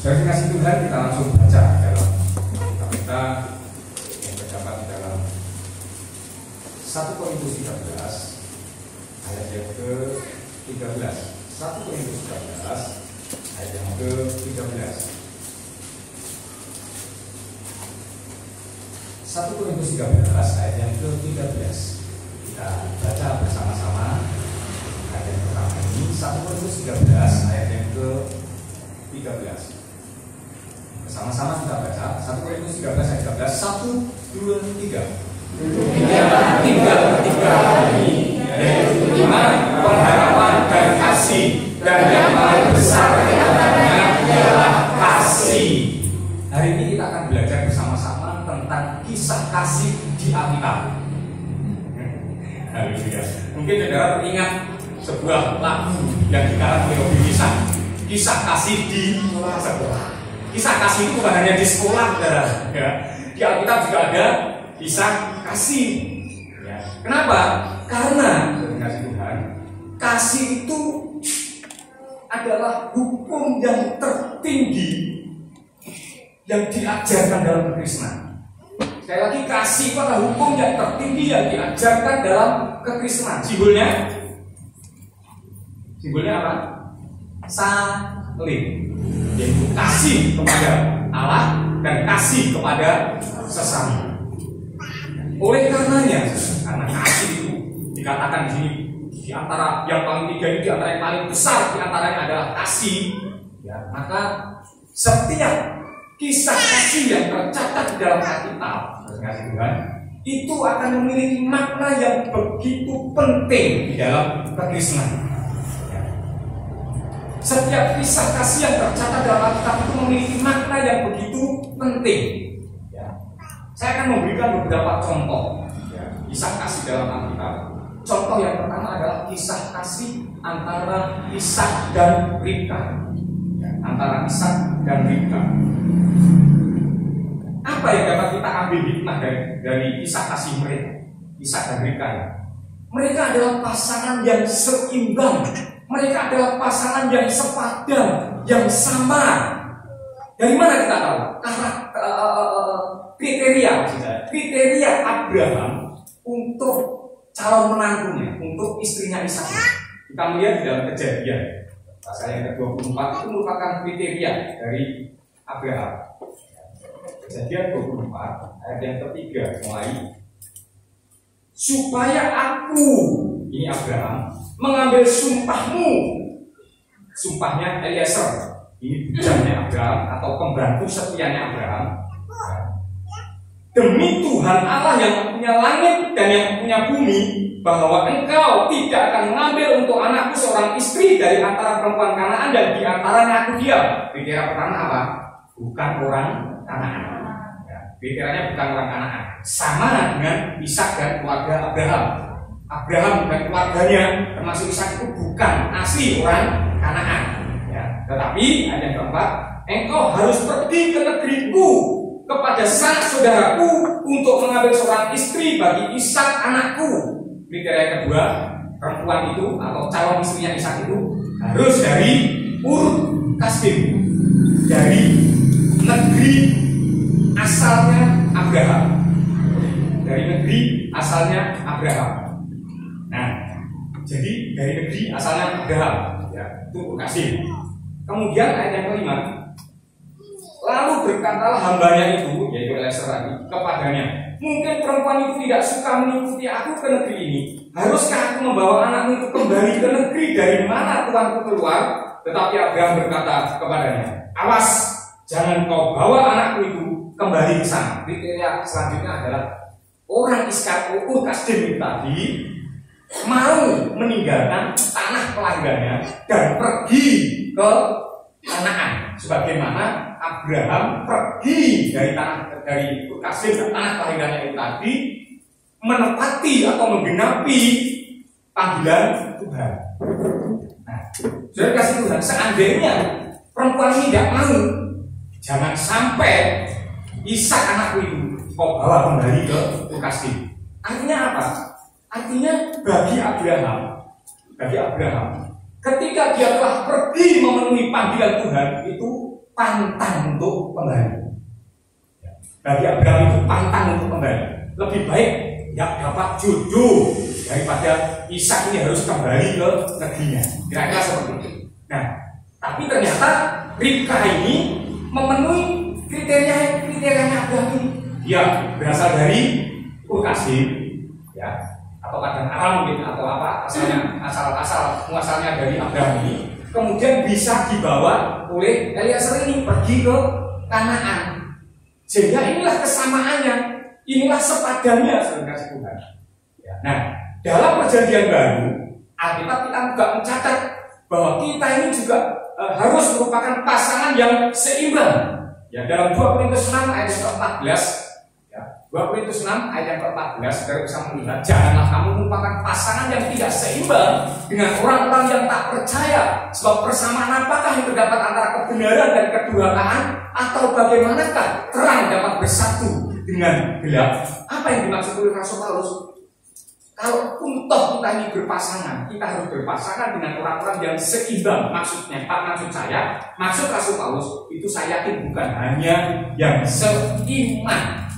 Dari kasih Tuhan kita langsung baca dalam kita yang terdapat di dalam 1 Korintus 13 ayat yang ke-13. 1 Korintus 13 ayat yang ke-13. 1 Korintus 13 ayat yang ke-13. Kita baca bersama-sama ayat yang pertama ini. 1 Korintus 13 ayat yang ke-13. Bersama-sama kita baca 1 Korintus 13 ayat 13. 1, 2, 3. Tinggal ketiga hari, yaitu iman, pengharapan, dan kasih, dan yang paling besar di antaranya ialah kasih. Hari ini kita akan belajar bersama-sama tentang kisah kasih di Alkitab. Mungkin saudara teringat sebuah lagu yang dikarang oleh Robi Williams, kisah kasih di sekolah. Kisah kasih itu bukan hanya di sekolah, saudara. Ya. Di Alkitab juga ada kisah kasih. Ya. Kenapa? Karena kasih Tuhan, kasih itu adalah hukum yang tertinggi yang diajarkan dalam kekristenan. Sekali lagi, kasih itu adalah hukum yang tertinggi yang diajarkan dalam kekristenan. Simbolnya apa? Salib, yaitu kasih kepada Allah dan kasih kepada sesama. Oleh karenanya, karena kasih itu dikatakan di sini di antara yang paling tiga ini, di antara yang paling besar di antaranya adalah kasih. Ya, maka setiap kisah kasih yang tercatat di dalam Alkitab, kasih Tuhan, itu akan memiliki makna yang begitu penting di dalam kekristenan. Setiap kisah kasih yang tercatat dalam Alkitab itu memiliki makna yang begitu penting. Ya. Saya akan memberikan beberapa contoh kisah kasih dalam Alkitab. Contoh yang pertama adalah kisah kasih antara Ishak dan Ribka. Ya, antara Ishak dan Ribka. Apa yang dapat kita ambil hikmah dari kisah kasih mereka, Ishak dan Ribka? Mereka adalah pasangan yang seimbang. Mereka adalah pasangan yang sepadan, yang sama. Dari mana kita tahu? Karena kriteria Abraham untuk calon menantunya, untuk istrinya Ishak. Kita melihat di dalam Kejadian pasal yang ke-24 itu merupakan kriteria dari Abraham. Kejadian 24 ayat yang ketiga mulai, supaya aku, ini Abraham, mengambil sumpahmu. Sumpahnya Eliezer, ini bujangnya Abraham atau pembantu setianya Abraham, demi Tuhan Allah yang punya langit dan yang punya bumi, bahwa engkau tidak akan mengambil untuk anakku seorang istri dari antara perempuan Kanaan dan di antaranya aku diam. Kriteria pertama apa? Bukan orang Kanaan. Kriterianya bukan orang Kanaan. Sama dengan Ishak dan keluarga Abraham. Abraham dan keluarganya termasuk Ishak itu bukan asli orang Kanaan. Ya. Tetapi ayat yang keempat, engkau harus pergi ke negeriku kepada sanak saudaraku untuk mengambil seorang istri bagi Ishak anakku. Kriteria kedua, perempuan itu atau calon istrinya Ishak itu harus dari Ur Kasdim, dari negeri asalnya Abraham. Dari negeri asalnya Abraham. Nah, jadi dari negeri asalnya Abraham, ya, itu kasih. Kemudian ayat yang kelima, lalu berkatalah hambanya itu, yaitu Eliezer tadi, kepadanya, mungkin perempuan itu tidak suka mengikuti aku ke negeri ini. Haruskah aku membawa anakmu itu kembali ke negeri dari mana tuanku keluar? Tetapi Abraham berkata kepadanya, awas, jangan kau bawa anakku itu kembali ke sana. Kriteria selanjutnya adalah orang Ur Kasdim itu tadi mau meninggalkan tanah kelahirannya dan pergi ke Kanaan, sebagaimana Abraham pergi dari Ur Kasdim ke tanah kelahirannya itu tadi, menepati atau menggenapi panggilan Tuhan. Nah, sudah kasih Tuhan, seandainya perempuan ini tidak mau, jangan sampai Ishak anakku itu kau bawa kembali ke Ur Kasdim. Artinya apa? Artinya bagi Abraham, ketika dia telah pergi memenuhi panggilan Tuhan, itu pantang untuk kembali. Bagi Abraham itu pantang untuk kembali. Lebih baik ya dapat jodoh daripada Ishak ini harus kembali ke negerinya. Kira-kira seperti itu. Nah, tapi ternyata Ribka ini memenuhi kriterianya Abraham ini. Dia berasal dari Ur-Kasdim, ya, atau kadang Aram mungkin atau apa muasalnya dari Abraham ini. Kemudian bisa dibawa oleh Eliezer ini pergi ke Kanaan. Sehingga inilah kesamaannya, inilah sepadannya sebenarnya Tuhan. Ya. Nah, dalam perjanjian baru, Alkitab kita juga mencatat bahwa kita ini juga harus merupakan pasangan yang seimbang. Ya, dalam 2 Korintus 6 ayat 14, ya, 2 Korintus 6 ayat 14, saudara bisa melihat, janganlah kamu merupakan pasangan yang tidak seimbang dengan orang-orang yang tak percaya. Sebab persamaan apakah yang terdapat antara kebenaran dan kedurhakaan, atau bagaimanakah terang dapat bersatu dengan gelap? Apa yang dimaksud oleh Rasul Paulus? Kalau toh kita ini berpasangan, kita harus berpasangan dengan orang-orang yang seimbang. Maksud saya, maksud Rasul Paulus itu saya yakin bukan hanya yang seiman,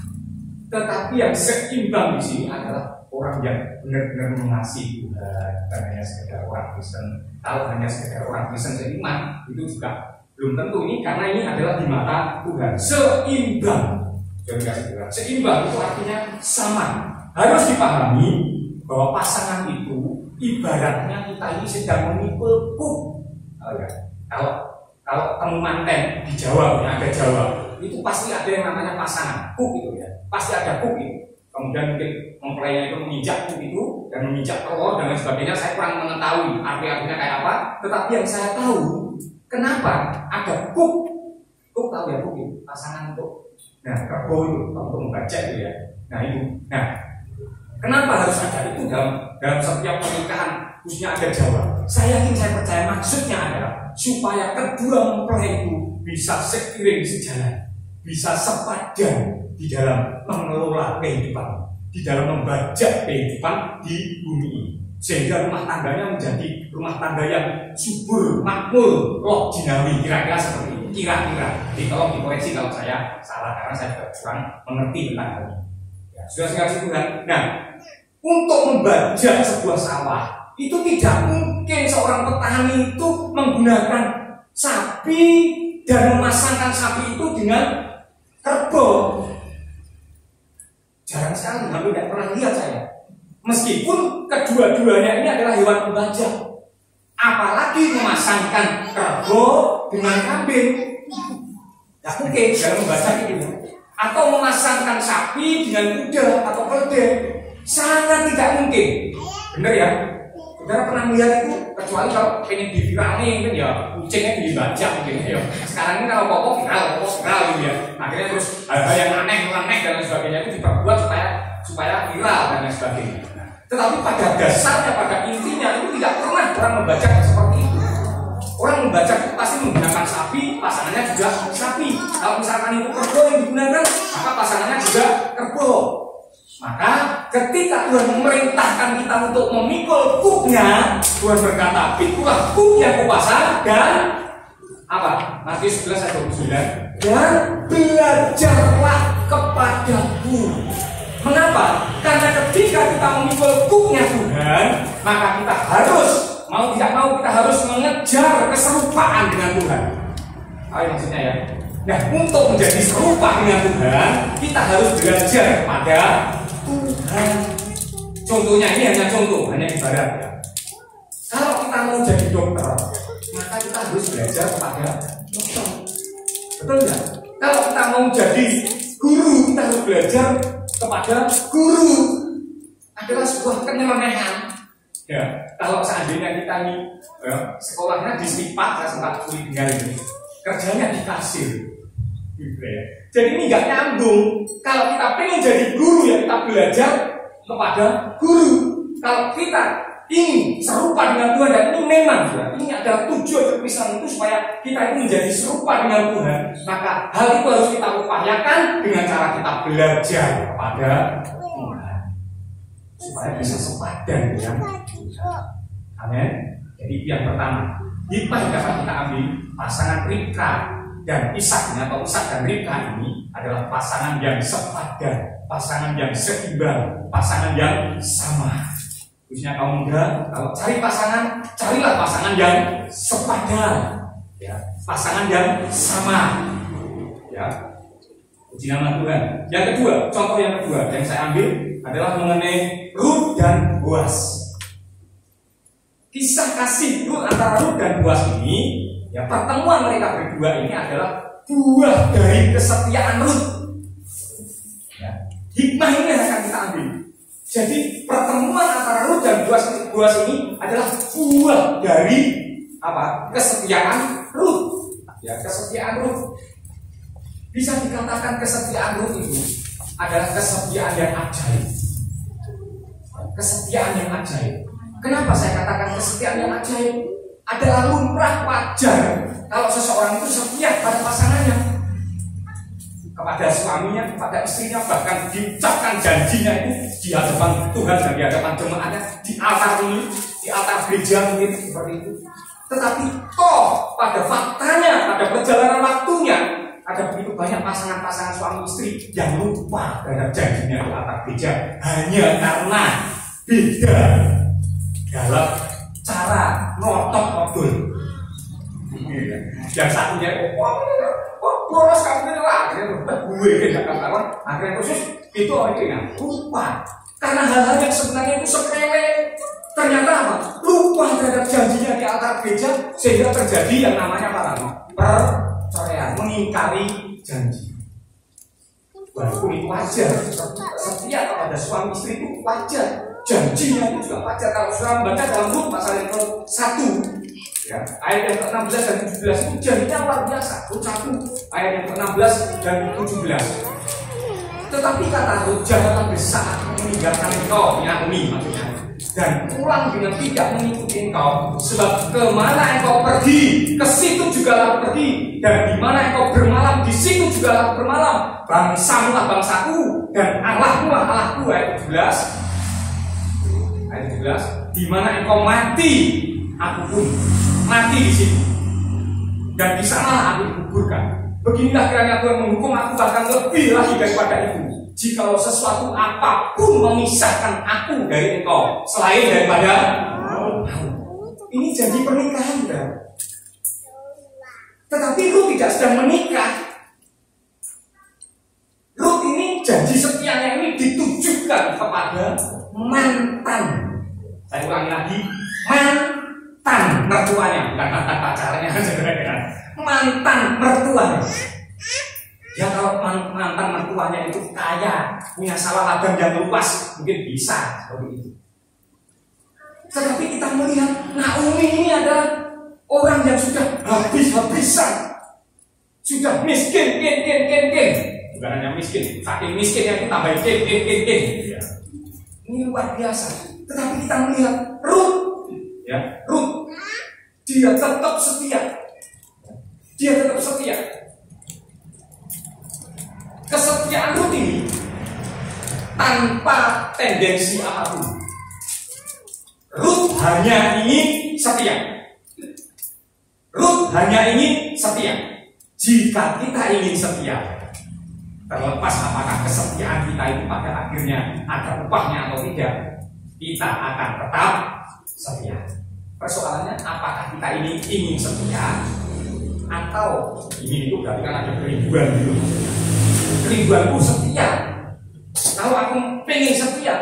tetapi yang seimbang di sini adalah orang yang benar-benar mengasihi Tuhan, bukan hanya sekedar orang Kristen. Kalau hanya sekedar orang Kristen seiman, itu juga belum tentu ini, karena ini adalah di mata Tuhan seimbang. Seimbang itu artinya sama. Harus dipahami bahwa pasangan itu ibaratnya kita ini sedang memikul kuk. Kalau temu manten di Jawa, ada Jawa, itu pasti ada yang namanya pasangan kuk itu ya, pasti ada kuk itu. Kemudian mungkin mempelainya itu menginjak kuk itu dan menginjak telur dan lain sebagainya. Saya kurang mengetahui artinya kayak apa, tetapi yang saya tahu kenapa ada kuk tahu ya, kuk itu pasangan untuk, nah kerbau itu untuk membaca itu ya. Nah itu, nah kenapa harus ada itu dalam setiap pernikahan, khususnya ada Jawa? Saya percaya maksudnya adalah supaya kedua mempelai itu bisa seiring sejalan, bisa sepadan di dalam mengelola kehidupan, di dalam membajak kehidupan di bumi ini, sehingga rumah tangganya menjadi rumah tangga yang subur, makmur, loh jinawi, kira-kira seperti itu. Kira-kira, tolong dikoreksi kalau saya salah, karena saya juga kurang mengerti tentang hal ini. Ya, sudah kasih Tuhan. Nah, untuk membajak sebuah sawah itu tidak mungkin seorang petani itu menggunakan sapi dan memasangkan sapi itu dengan kerbau. Jarang sekali, hampir tidak pernah lihat saya. Meskipun kedua-duanya ini adalah hewan pembajak, apalagi memasangkan kerbau dengan kambing. Tidak mungkin dalam membajak itu. Atau memasangkan sapi dengan kuda atau keledai, sangat tidak mungkin. Benar ya? Saudara pernah melihat itu? Kecuali kalau pengen diviralin kan ya, kucingnya dibajak mungkin ya. Sekarang ini kalau pokok viral gitu ya. Akhirnya terus hal-hal yang aneh dan lain sebagainya itu diperbuat supaya viral dan lain sebagainya. Tetapi pada dasarnya, pada intinya itu tidak pernah orang membajak seperti itu. Orang membajak itu pasti menggunakan sapi, pasangannya juga sapi. Kalau misalkan itu kerbau yang digunakan, maka pasangannya juga kerbau. Maka ketika Tuhan memerintahkan kita untuk memikul kuknya, Tuhan berkata, pikulah kuk yang kupasang dan apa? Matius 11 ayat 29, dan belajarlah kepadaku. Mengapa? Karena ketika kita memikul kuknya Tuhan, maka kita harus, mau tidak mau, kita harus mengejar keserupaan dengan Tuhan. Apa maksudnya ya? Nah, untuk menjadi serupa dengan Tuhan, kita harus belajar kepada Tuhan. Contohnya ini hanya contoh, hanya ibarat ya. Kalau kita mau jadi dokter, maka kita harus belajar kepada dokter. Betul nggak? Kalau kita mau jadi guru, kita harus belajar kepada guru. Adalah sebuah kenyamanan. Ya, kalau seandainya kita ini sekolahnya di STIPAK, saya sempat kuliah ini, kerjanya di kasir. Jadi ini nggak nyambung. Kalau kita pengen jadi guru, ya kita belajar kepada guru. Kalau kita ingin serupa dengan Tuhan, dan ini memang ya, ini adalah tujuan perpisahan itu supaya kita ini menjadi serupa dengan Tuhan, maka hal itu harus kita upayakan dengan cara kita belajar kepada Tuhan supaya bisa sepadan dengan Tuhan. Amin. Jadi yang pertama, hikmah yang dapat kita ambil, pasangan Ribka dan Ishak atau Ishak dan Ribka ini adalah pasangan yang sepadan, pasangan yang seimbang, pasangan yang sama. Khususnya kaum muda, kalau cari pasangan, carilah pasangan yang sepadan, ya, pasangan yang sama, ya. Puji nama Tuhan. Yang kedua, contoh yang kedua yang saya ambil adalah mengenai Rut dan Boaz. Kisah kasih Rut antara Rut dan Boaz ini, ya, pertemuan mereka berdua ini adalah buah dari kesetiaan Rut. Ya. Hikmah ini yang akan kita ambil. Jadi pertemuan antara Rut dan Boaz ini adalah buah dari apa? Kesetiaan Rut. Ya, kesetiaan Rut. Bisa dikatakan kesetiaan Rut itu adalah kesetiaan yang ajaib. Kesetiaan yang ajaib. Kenapa saya katakan kesetiaan yang ajaib? Adalah lumrah wajar kalau seseorang itu setia pada pasangannya, kepada suaminya, kepada istrinya, bahkan diucapkan janjinya itu di hadapan Tuhan dan di hadapan jemaatnya, di altar ini, di altar gereja mungkin seperti itu. Tetapi toh pada faktanya, pada perjalanan waktunya, ada begitu banyak pasangan-pasangan suami istri yang lupa terhadap janjinya di altar gereja hanya karena beda dalam cara ngotot odol. Yang satunya boros kamu ini lah, gue tidak kawan, akhirnya khusus itu akhirnya lupa karena hal-hal yang sebenarnya itu sepele. Ternyata apa? Lupa terhadap janjinya di altar gereja sehingga terjadi yang namanya apa? Perceraian, mengingkari janji. Walaupun itu wajar, setia kepada suami istri itu wajar, janjinya itu juga wajar. Kalau sudah membaca dalam Rut pasal yang ke-1, ya, ayat yang ke-16 dan 17 itu janjinya luar biasa. Rut 1 ayat yang ke-16 dan 17. Tetapi kata Rut, janganlah bersaat meninggalkan engkau, Naomi maksudnya, dan pulang dengan tidak mengikuti engkau, sebab kemana engkau pergi, ke situ juga aku pergi, dan di mana engkau bermalam, di situ juga aku bermalam. Bangsamu lah bangsaku, dan Allahmu lah Allahku. Ayat 17. Ayat 17. Di mana engkau mati, aku pun mati di situ, dan di sana aku dikuburkan. Beginilah kiranya Tuhan menghukum aku, bahkan lebih lagi daripada itu, jikalau sesuatu apapun memisahkan aku dari engkau selain daripada ini janji pernikahan, kan? Tetapi Rut tidak sedang menikah. Rut ini janji setianya ini ditujukan kepada mantan. Saya ulangi lagi, mantan mertuanya, bukan mantan pacarnya, mantan mertuanya. Ya kalau mantan mertuanya itu kaya, punya sawah ladang yang luas, mungkin bisa seperti itu. Tetapi kita melihat Naomi ini adalah orang yang sudah habis-habisan, sudah miskin, bukan hanya miskin, saking miskinnya itu tambah ken. Ya. Ini luar biasa. Tetapi kita melihat Rut, ya, Rut, dia tetap setia, dia tetap setia. Kesetiaan Rut ini tanpa tendensi apapun. Rut hanya ingin setia. Rut hanya ingin setia. Jika kita ingin setia, terlepas apakah kesetiaan kita itu pada akhirnya ada upahnya atau tidak, kita akan tetap setia. Persoalannya apakah kita ini ingin setia atau ingin itu berarti kan ada kerinduan gitu. Kerinduanku setia. Kalau aku pengen setia,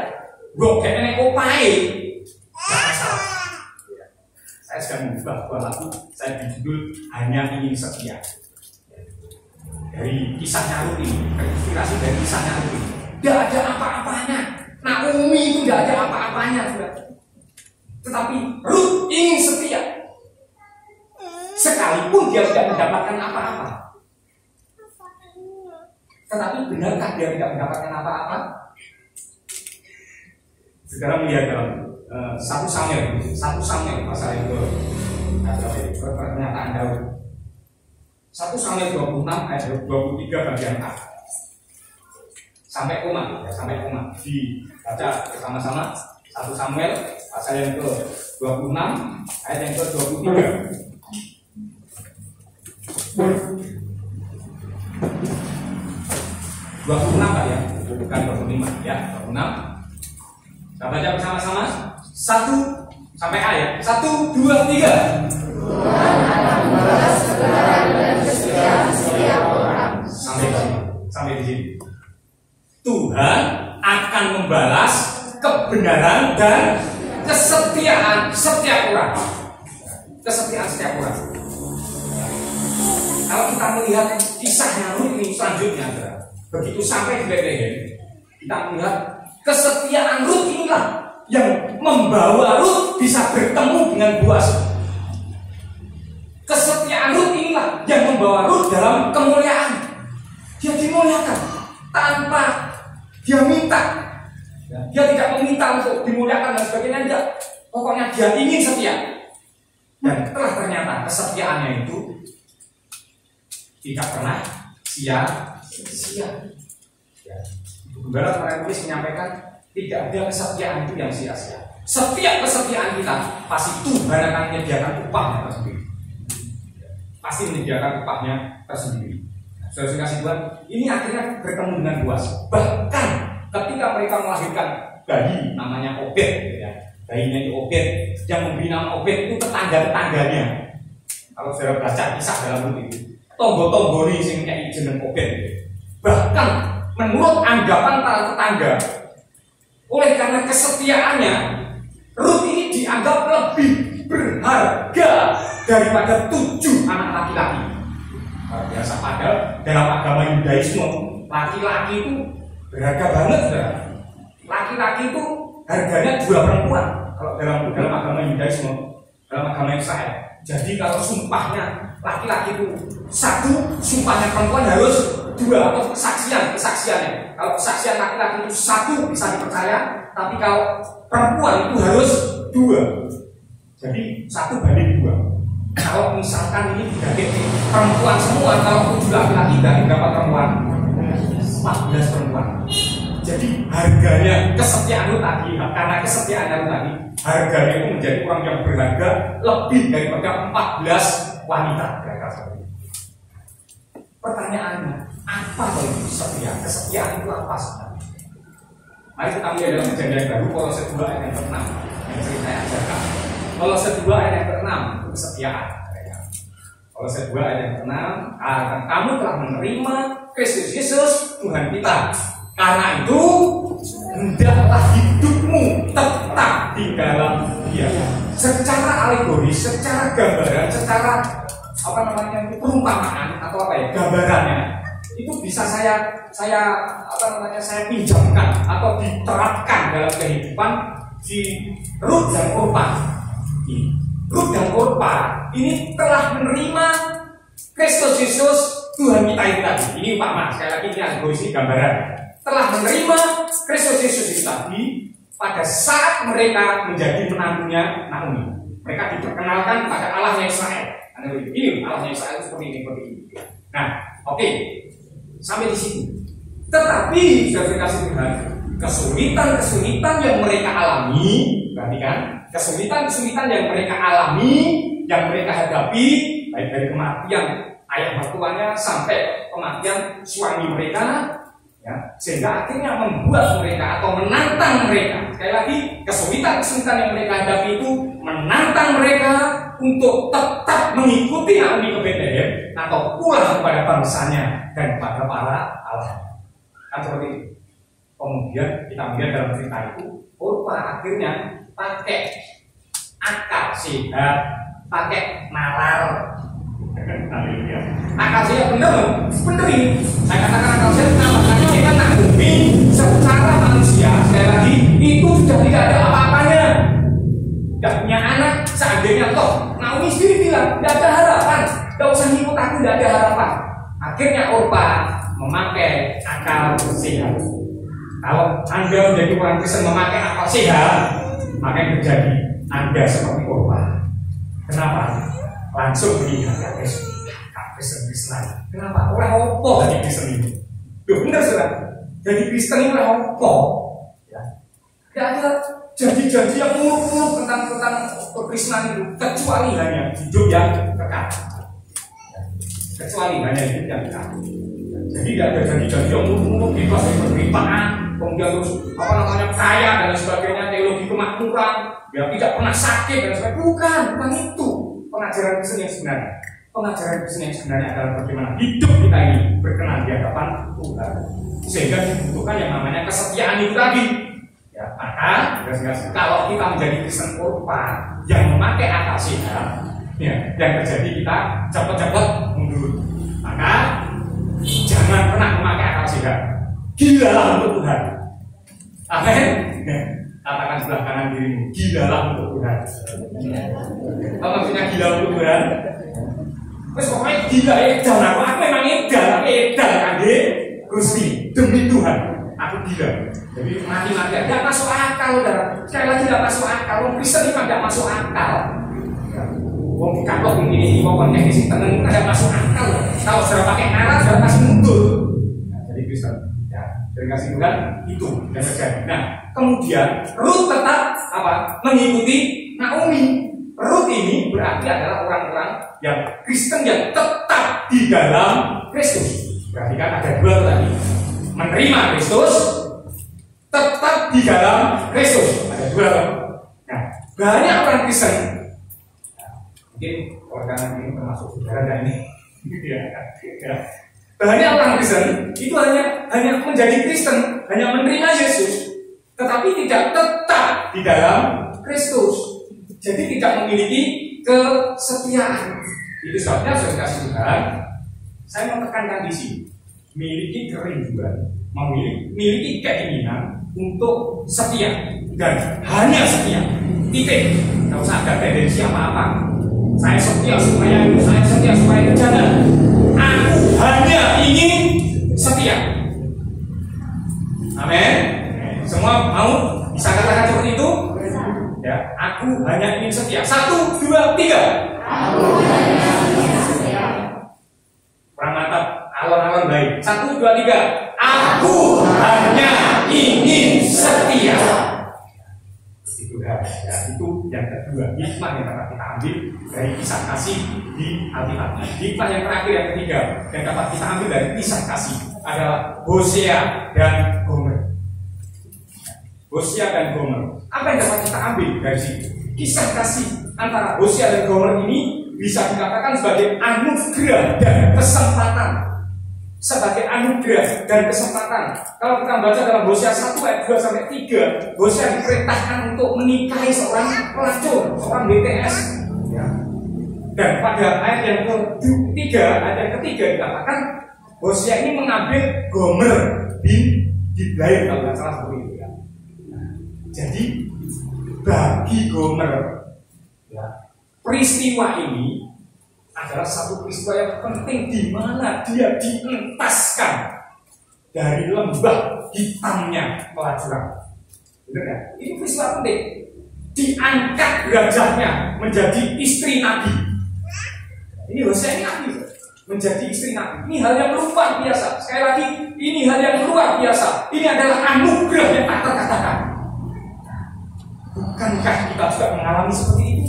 gue kayaknya kopai, gak masalah. Saya sedang membuka sebuah lagu, saya berjudul Hanya Ingin Setia. Dari kisahnya Rut ini, terinspirasi dari kisahnya Rut ini. Tidak ada apa-apanya. Naomi itu tidak ada apa-apanya, sudah. Tetapi Rut ingin setia, sekalipun dia tidak mendapatkan apa-apa. Tetapi benarkah dia tidak mendapatkan apa-apa? Sekarang melihat dalam 1 Samuel pasal yang pernyataan Daud. 1 Samuel 26 ayat 23 bagian A sampai koma, ya, sampai koma. Dibaca bersama-sama 1 Samuel pasal yang ke-26 ayat yang ke-23. 26 Pak ya, bukan 25 ya, 26. Kita baca bersama-sama 1 sampai A ya. 1, 2, 3. Tuhan akan membalas kebenaran dan kesetiaan setiap orang. Sampai di sini. Tuhan akan membalas kebenaran dan kesetiaan setiap orang. Kesetiaan setiap orang. Kalau kita melihat kisahnya Rut ini selanjutnya, begitu sampai di Betlehem, kita melihat kesetiaan Rut inilah yang membawa Rut bisa bertemu dengan Boaz. Kesetiaan Rut inilah yang membawa Rut dalam kemuliaan. Dia dimuliakan tanpa dia minta. Dia tidak meminta untuk dimuliakan dan sebagainya, tidak. Pokoknya dia ingin setia. Dan telah ternyata kesetiaannya itu tidak pernah sia-sia. Ya. Gembala kemarin tulis menyampaikan tidak ada kesetiaan itu yang sia-sia. Setiap kesetiaan kita pasti Tuhan akan menyediakan upahnya tersendiri. Pasti menyediakan upahnya tersendiri. Saudara kasih Tuhan, ini akhirnya bertemu dengan Boaz. Bahkan ketika mereka melahirkan bayi namanya Obed, ya. Bayinya itu Obed, yang memberi nama Obed itu tetangga-tetangganya. Kalau saudara baca kisah dalam Rut itu, tonggo-tonggo ini sing kayak jeneng Obed. Bahkan menurut anggapan para tetangga, oleh karena kesetiaannya, Rut ini dianggap lebih berharga daripada 7 anak laki-laki. Biasa padahal dalam agama Yudaisme, laki-laki itu berharga banget, saudara. Laki-laki itu harganya 2 perempuan. Kalau dalam agama Yudaisme, dalam agama Israel. Jadi kalau sumpahnya laki-laki itu 1, sumpahnya perempuan harus 2 atau kesaksiannya. Kalau kesaksian laki-laki itu 1 bisa dipercaya, tapi kalau perempuan itu harus 2. Jadi 1:2. Kalau misalkan ini dibagi perempuan semua, kalau 7 laki-laki dari berapa perempuan? 14 perempuan. Jadi harganya kesetiaan itu tadi, karena kesetiaan itu tadi, harganya itu menjadi orang yang berharga lebih daripada 14 wanita. Pertanyaannya, apa itu setia? Kesetiaan itu apa sebenarnya? Mari kita lihat dalam perjanjian baru, Kolose 2 ayat yang ke-6 yang sering saya ajarkan. Kolose 2 ayat yang ke-6 itu kesetiaan. Kolose 2 ayat yang ke-6, kamu telah menerima Kristus Yesus Tuhan kita. Karena itu hendaklah hidupmu tetap di dalam Dia. Secara alegori, secara gambaran, secara perumpamaan atau gambarannya itu bisa saya pinjamkan atau diterapkan dalam kehidupan di Rut dan Orpa. Rut dan Orpa ini telah menerima Kristus Yesus Tuhan kita itu tadi. Ini Pak Mas, sekali lagi ini alegori, gambaran. Telah menerima Kristus Yesus itu tadi pada saat mereka menjadi menantunya Naomi. Mereka diperkenalkan pada Allahnya Israel. Ini Allahnya Israel seperti ini. Nah, oke. Sampai di sini. Tetapi sudah kasih Tuhan, kesulitan yang mereka alami, perhatikan, kesulitan yang mereka alami, yang mereka hadapi, baik dari kematian ayah mertuanya sampai kematian suami mereka, ya, sehingga akhirnya membuat mereka atau menantang mereka. Sekali lagi, kesulitan yang mereka hadapi itu menantang mereka untuk tetap mengikuti Naomi ke Betlehem atau pulang kepada bangsanya dan kepada para Allah. Kan seperti itu. Kemudian kita melihat dalam cerita itu, Orpa akhirnya pakai akal sehat, pakai nalar. Akal sehat bener ini. Saya katakan akal sehat kenapa? Karena kita Naomi secara manusia, sekali lagi itu sudah tidak ada apa-apanya. Tidak punya anak, seandainya toh Naomi sendiri bilang tidak ada harapan, tidak usah ngikut aku, tidak ada harapan. Akhirnya Orpa memakai akal sehat. Kalau Anda menjadi orang Kristen memakai akal sehat, maka yang terjadi Anda seperti Orpa. Kenapa? Langsung meninggalkan Kristen. Kenapa? Oleh opo jadi Kristen itu? Benar sudah. Jadi Kristen itu oleh opo? Ya. Tidak ada janji-janji yang muluk-muluk tentang kekristenan itu, kecuali hanya hidup yang kekal. Kecuali hanya hidup yang kekal. Jadi tidak ada janji-janji yang muluk-muluk bebas dari penderitaan, kemudian terus kaya dan sebagainya, teologi kemakmuran, ya tidak pernah sakit dan sebagainya. Bukan itu pengajaran Kristen yang sebenarnya. Pengajaran Kristen yang sebenarnya adalah bagaimana hidup kita ini berkenan di hadapan Tuhan, sehingga dibutuhkan yang namanya kesetiaan itu tadi. Ya, maka kalau kita menjadi Kristen kurban yang memakai akal sehat, ya, yang terjadi kita cepat-cepat mundur. Maka jangan pernah memakai akal sehat. Gilalah untuk Tuhan. Amin. Katakan sebelah kanan dirimu, gilalah untuk Tuhan. Apa maksudnya gila untuk Tuhan? Terus pokoknya gila edan, aku memang edan, tapi edan kan Gusti, demi Tuhan, aku gila. Jadi mati-mati, tidak masuk akal, saudara. Sekali lagi tidak masuk akal. Wong Kristen itu tidak masuk akal. Wong dikatok ini, wong teknisi tenang, tidak masuk akal. Kalau sudah pakai nalar, sudah pasti mundur. Jadi Kristen, ya, terima kasih Tuhan, itu yang terjadi. Nah, kemudian Ruth tetap mengikuti Naomi. Ruth ini berarti adalah orang-orang yang Kristen yang tetap di dalam Kristus. Berarti kan ada dua tadi, menerima Kristus, tetap di dalam Kristus. Ada dua. Nah, banyak orang Kristen, mungkin orang ini termasuk saudara ini, banyak orang Kristen itu hanya menjadi Kristen, hanya menerima Yesus, tetapi tidak tetap di dalam Kristus. Jadi tidak memiliki kesetiaan. Itu sebabnya saya kasih Tuhan, saya menekankan di sini, miliki kerinduan, memiliki keinginan untuk setia dan hanya setia. Titik. Tidak usah ada tendensi apa-apa. Saya setia supaya itu, saya setia supaya itu, jangan. Aku hanya ingin setia. Amin. Semua mau bisa katakan seperti itu? Ya, aku hanya ingin setia. 1, 2, 3. Aku hanya ingin setia. Perang mantap, alon-alon baik. 1, 2, 3. Aku hanya ingin setia. Itu ya, itu yang kedua. Hikmah yang dapat kita ambil dari kisah kasih di Alkitab. Hikmah yang terakhir, yang ketiga, yang dapat kita ambil dari kisah kasih adalah Hosea dan Gomer. Hosea dan Gomer. Apa yang dapat kita ambil dari situ? Kisah kasih antara Hosea dan Gomer ini bisa dikatakan sebagai anugerah dan kesempatan. Sebagai anugerah dan kesempatan. Kalau kita baca dalam Hosea 1 ayat 2-3, Hosea diperintahkan untuk menikahi seorang pelacur, seorang BTS. Ya. Dan pada ayat yang ketiga dikatakan Hosea ini mengambil Gomer bin Diblaim, kalau tidak salah seperti itu. Ya. Jadi bagi Gomer, ya, peristiwa ini adalah satu peristiwa yang penting di mana dia dientaskan dari lembah hitamnya pelacuran. Benar ya? Ini peristiwa penting. Diangkat derajatnya menjadi istri Nabi. Ini Hosea ini Nabi, menjadi istri Nabi. Ini hal yang luar biasa. Sekali lagi, ini hal yang luar biasa. Ini adalah anugerah yang tak terkatakan. Bukankah kita juga mengalami seperti itu?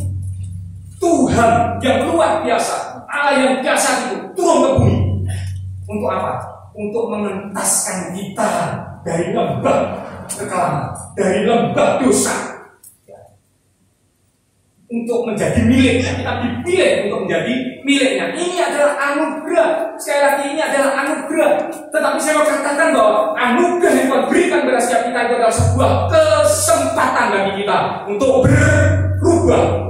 Tuhan yang luar biasa, Allah yang biasa itu turun ke bumi. Untuk apa? Untuk mengentaskan kita dari lembah kekelaman, dari lembah dosa, untuk menjadi miliknya. Kita dipilih untuk menjadi miliknya. Ini adalah anugerah. Sekali lagi, ini adalah anugerah. Tetapi saya mau katakan bahwa anugerah yang Tuhan berikan kepada setiap kita itu adalah sebuah kesempatan bagi kita untuk berubah.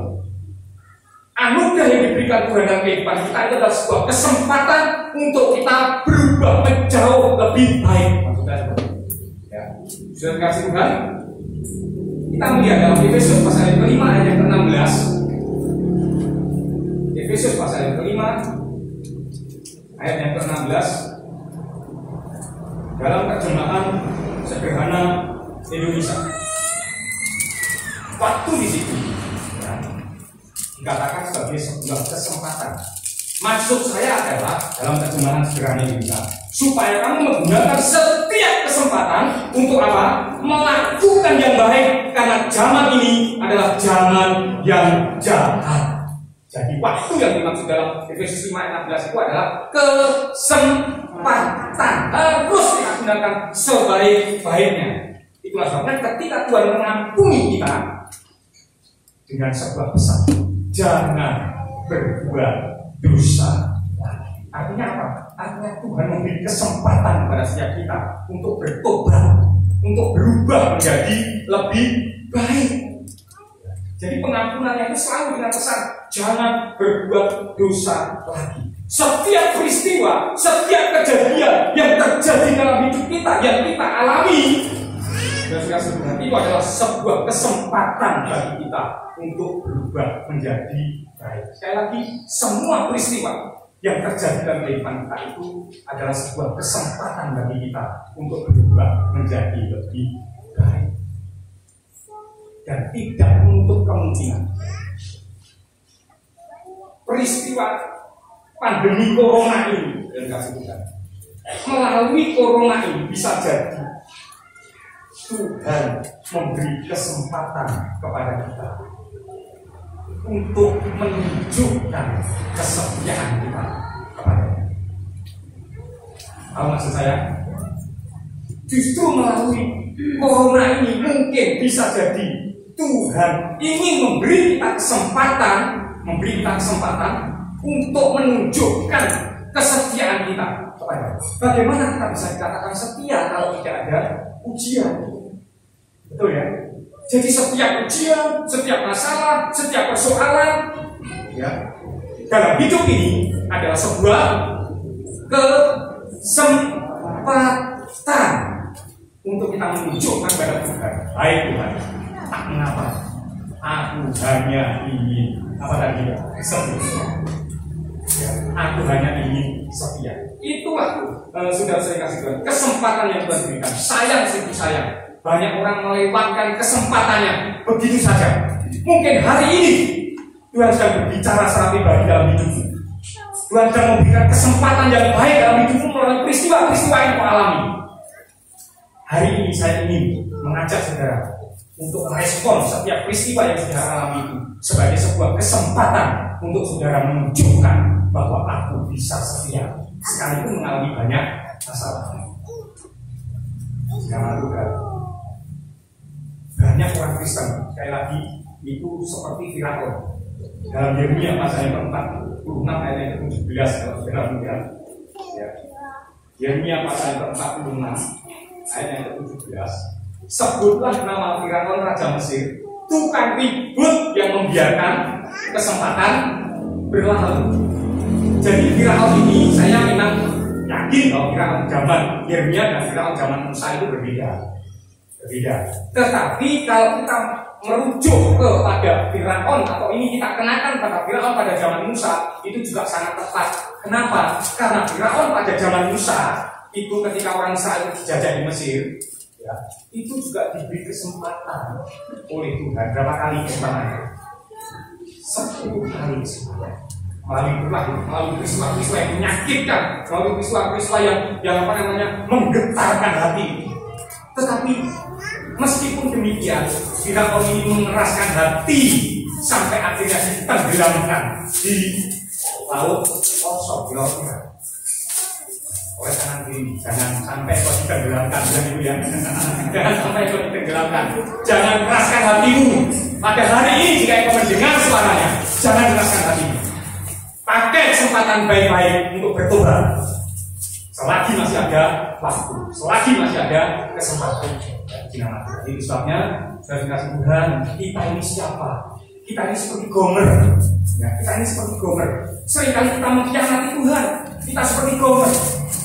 Anugerah yang diberikan Tuhan dalam kehidupan kita itu adalah sebuah kesempatan untuk kita berubah menjauh lebih baik. Maksudnya seperti itu. Ya. Sudah dikasih Tuhan. Kita melihat dalam Efesus pasal yang kelima ayat yang ke-16. Efesus pasal yang kelima ayat yang ke-16. Dalam terjemahan sederhana Indonesia. Waktu di situ, ya, dikatakan sebagai sebuah kesempatan. Maksud saya adalah dalam terjemahan sederhana Indonesia, supaya kamu menggunakan setiap kesempatan untuk apa? Melakukan yang baik, karena zaman ini adalah zaman yang jahat. Jadi waktu yang dimaksud dalam Efesus 5 ayat 16 itu adalah kesempatan. gunakan sebaik-baiknya. Itulah sebabnya ketika Tuhan mengampuni kita dengan sebuah pesan, jangan berbuat dosa lagi. Artinya apa? Artinya Tuhan memberi kesempatan kepada setiap kita untuk bertobat, untuk berubah menjadi lebih baik. Jadi pengampunannya itu selalu dengan pesan, jangan berbuat dosa lagi. Setiap peristiwa, setiap kejadian yang terjadi dalam hidup kita, yang kita alami, itu adalah sebuah kesempatan bagi kita untuk berubah menjadi baik. Sekali lagi, semua peristiwa yang terjadi dalam kehidupan kita itu adalah sebuah kesempatan bagi kita untuk berubah menjadi lebih baik. Dan tidak menutup kemungkinan peristiwa pandemi corona ini, melalui corona ini bisa jadi Tuhan memberi kesempatan kepada kita untuk menunjukkan kesetiaan kita kepadanya. Tahu maksud saya? Justru melalui corona ini mungkin bisa jadi Tuhan ingin memberi kita kesempatan untuk menunjukkan kesetiaan kita kepada. Bagaimana kita bisa dikatakan setia kalau tidak ada ujian? Betul ya? Jadi setiap ujian, setiap masalah, setiap persoalan, ya, dalam hidup ini adalah sebuah kesempatan untuk kita menunjukkan kepada Tuhan. Baik Tuhan, tak mengapa, aku hanya ingin apa tadi ya? Setia. Ya, aku hanya ingin setia. Itulah sudah saya kasih Tuhan kesempatan yang Tuhan berikan. Sayang sih sayang. Banyak orang melewatkan kesempatannya begitu saja. Mungkin hari ini Tuhan sedang berbicara secara pribadi dalam hidupmu. Tuhan sedang memberikan kesempatan yang baik dalam hidupmu melalui peristiwa-peristiwa yang kau alami. Hari ini saya ingin mengajak saudara untuk merespon setiap peristiwa yang saudara alami itu sebagai sebuah kesempatan untuk saudara menunjukkan bahwa aku bisa setia sekalipun mengalami banyak masalah. Jangan lupa, banyak orang Kristen sekali lagi itu seperti Firaun dalam Yeremia pasal yang ke-46 ayat yang ke-17 kalau saudara melihat, ya. Yeremia pasal yang ke-46 ayat yang ke-17, sebutlah nama Firaun raja Mesir, tukang ribut yang membiarkan kesempatan berlalu. Jadi Firaun ini saya memang yakin bahwa Firaun zaman Yeremia dan Firaun zaman Musa itu berbeda. Tetapi kalau kita merujuk kepada Firaun atau ini kita kenakan pada Firaun pada zaman Musa, itu juga sangat tepat. Kenapa? Karena Firaun pada zaman Musa itu ketika orang Israel dijajah di Mesir, ya, itu juga diberi kesempatan oleh Tuhan. Berapa kali kesempatannya? 10 kali kesempatan. Melalui peristiwa-peristiwa yang menyakitkan, melalui peristiwa-peristiwa yang menggetarkan hati. Tetapi meskipun demikian, Firaun ini mengeraskan hati sampai akhirnya ditenggelamkan di laut kosong, di laut Iran. Oleh kanan kiri, jangan sampai kau ditenggelamkan, jangan sampai kau ditenggelamkan. Jangan keraskan hatimu. Pada hari ini jika kau mendengar suaranya, jangan keraskan hatimu. Pakai kesempatan baik-baik untuk bertobat. Selagi masih ada waktu, selagi masih ada kesempatan. Jadi sebabnya saya dikasih Tuhan, kita ini siapa? Kita ini seperti Gomer. Ya, kita ini seperti Gomer. Seringkali kita mengkhianati Tuhan. Kita seperti Gomer.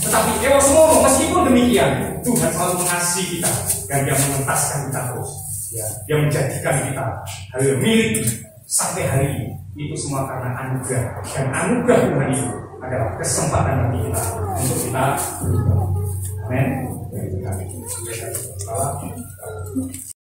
Tetapi Ewosemono, meskipun demikian, Tuhan selalu mengasihi kita dan Dia mengentaskan kita terus. Ya, Dia menjadikan kita hal milik sampai hari ini. Itu semua karena anugerah, dan anugerah Tuhan itu adalah kesempatan bagi kita untuk kita berubah. Amin.